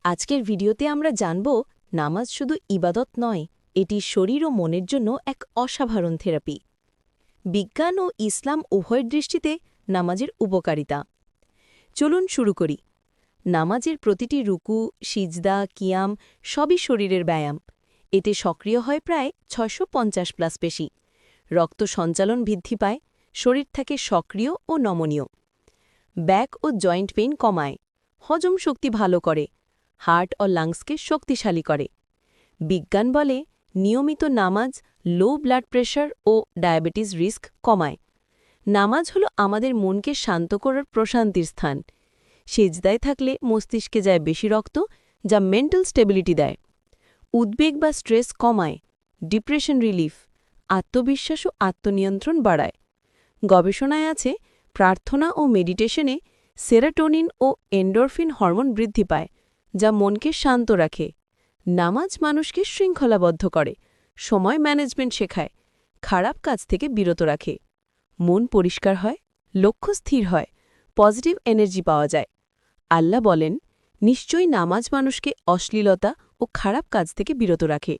আজকের ভিডিওতে আমরা জানব নামাজ শুধু ইবাদত নয়, এটি শরীর ও মনের জন্য এক অসাধারণ থেরাপি। বিজ্ঞান ও ইসলাম উভয়ের দৃষ্টিতে নামাজের উপকারিতা। চলুন শুরু করি। নামাজের প্রতিটি রুকু, সিজদা, কিয়াম সবই শরীরের ব্যায়াম। এতে সক্রিয় হয় প্রায় ৬৫০+ পেশি। রক্ত সঞ্চালন বৃদ্ধি পায়, শরীর থাকে সক্রিয় ও নমনীয়। ব্যাক ও জয়েন্ট পেইন কমায়, হজম শক্তি ভালো করে, হার্ট ও লাংসকে শক্তিশালী করে। বিজ্ঞান বলে নিয়মিত নামাজ লো ব্লাড প্রেশার ও ডায়াবেটিস রিস্ক কমায়। নামাজ হলো আমাদের মনকে শান্ত করার প্রশান্তির স্থান। সেজদায় থাকলে মস্তিষ্কে যায় বেশি রক্ত, যা মেন্টাল স্টেবিলিটি দেয়। উদ্বেগ বা স্ট্রেস কমায়, ডিপ্রেশন রিলিফ, আত্মবিশ্বাস ও আত্মনিয়ন্ত্রণ বাড়ায়। গবেষণায় আছে প্রার্থনা ও মেডিটেশনে সেরাটোনিন ও এন্ডোরফিন হরমোন বৃদ্ধি পায়, যা মনকে শান্ত রাখে। নামাজ মানুষকে শৃঙ্খলাবদ্ধ করে, সময় ম্যানেজমেন্ট শেখায়, খারাপ কাজ থেকে বিরত রাখে। মন পরিষ্কার হয়, লক্ষ্য স্থির হয়, পজিটিভ এনার্জি পাওয়া যায়। আল্লাহ বলেন, নিশ্চয়ই নামাজ মানুষকে অশ্লীলতা ও খারাপ কাজ থেকে বিরত রাখে।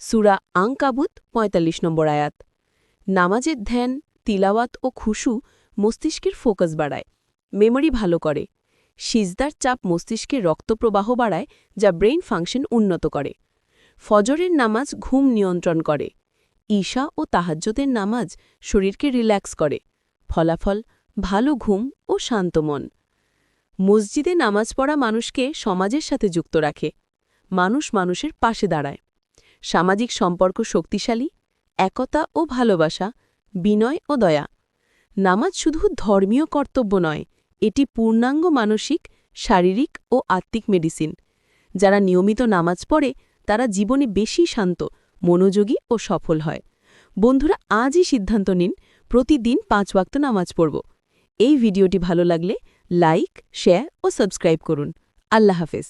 সূরা আনকাবুত ৪৫ নম্বর আয়াত। নামাজের ধ্যান, তিলাওয়াত ও খুশু মস্তিষ্কের ফোকাস বাড়ায়, মেমোরি ভালো করে। সিজদার চাপ মস্তিষ্কে রক্তপ্রবাহ বাড়ায়, যা ব্রেইন ফাংশন উন্নত করে। ফজরের নামাজ ঘুম নিয়ন্ত্রণ করে। ঈশা ও তাহাজ্জুদের নামাজ শরীরকে রিল্যাক্স করে। ফলাফল ভালো ঘুম ও শান্ত মন। মসজিদে নামাজ পড়া মানুষকে সমাজের সাথে যুক্ত রাখে। মানুষ মানুষের পাশে দাঁড়ায়। সামাজিক সম্পর্ক শক্তিশালী, একতা ও ভালোবাসা, বিনয় ও দয়া। নামাজ শুধু ধর্মীয় কর্তব্য নয়, এটি পূর্ণাঙ্গ মানসিক, শারীরিক ও আত্মিক মেডিসিন। যারা নিয়মিত নামাজ পড়ে তারা জীবনে বেশি শান্ত, মনোযোগী ও সফল হয়। বন্ধুরা, আজই সিদ্ধান্ত নিন প্রতিদিন ৫ ওয়াক্ত নামাজ পড়ব। এই ভিডিওটি ভালো লাগলে লাইক, শেয়ার ও সাবস্ক্রাইব করুন। আল্লাহ হাফেজ।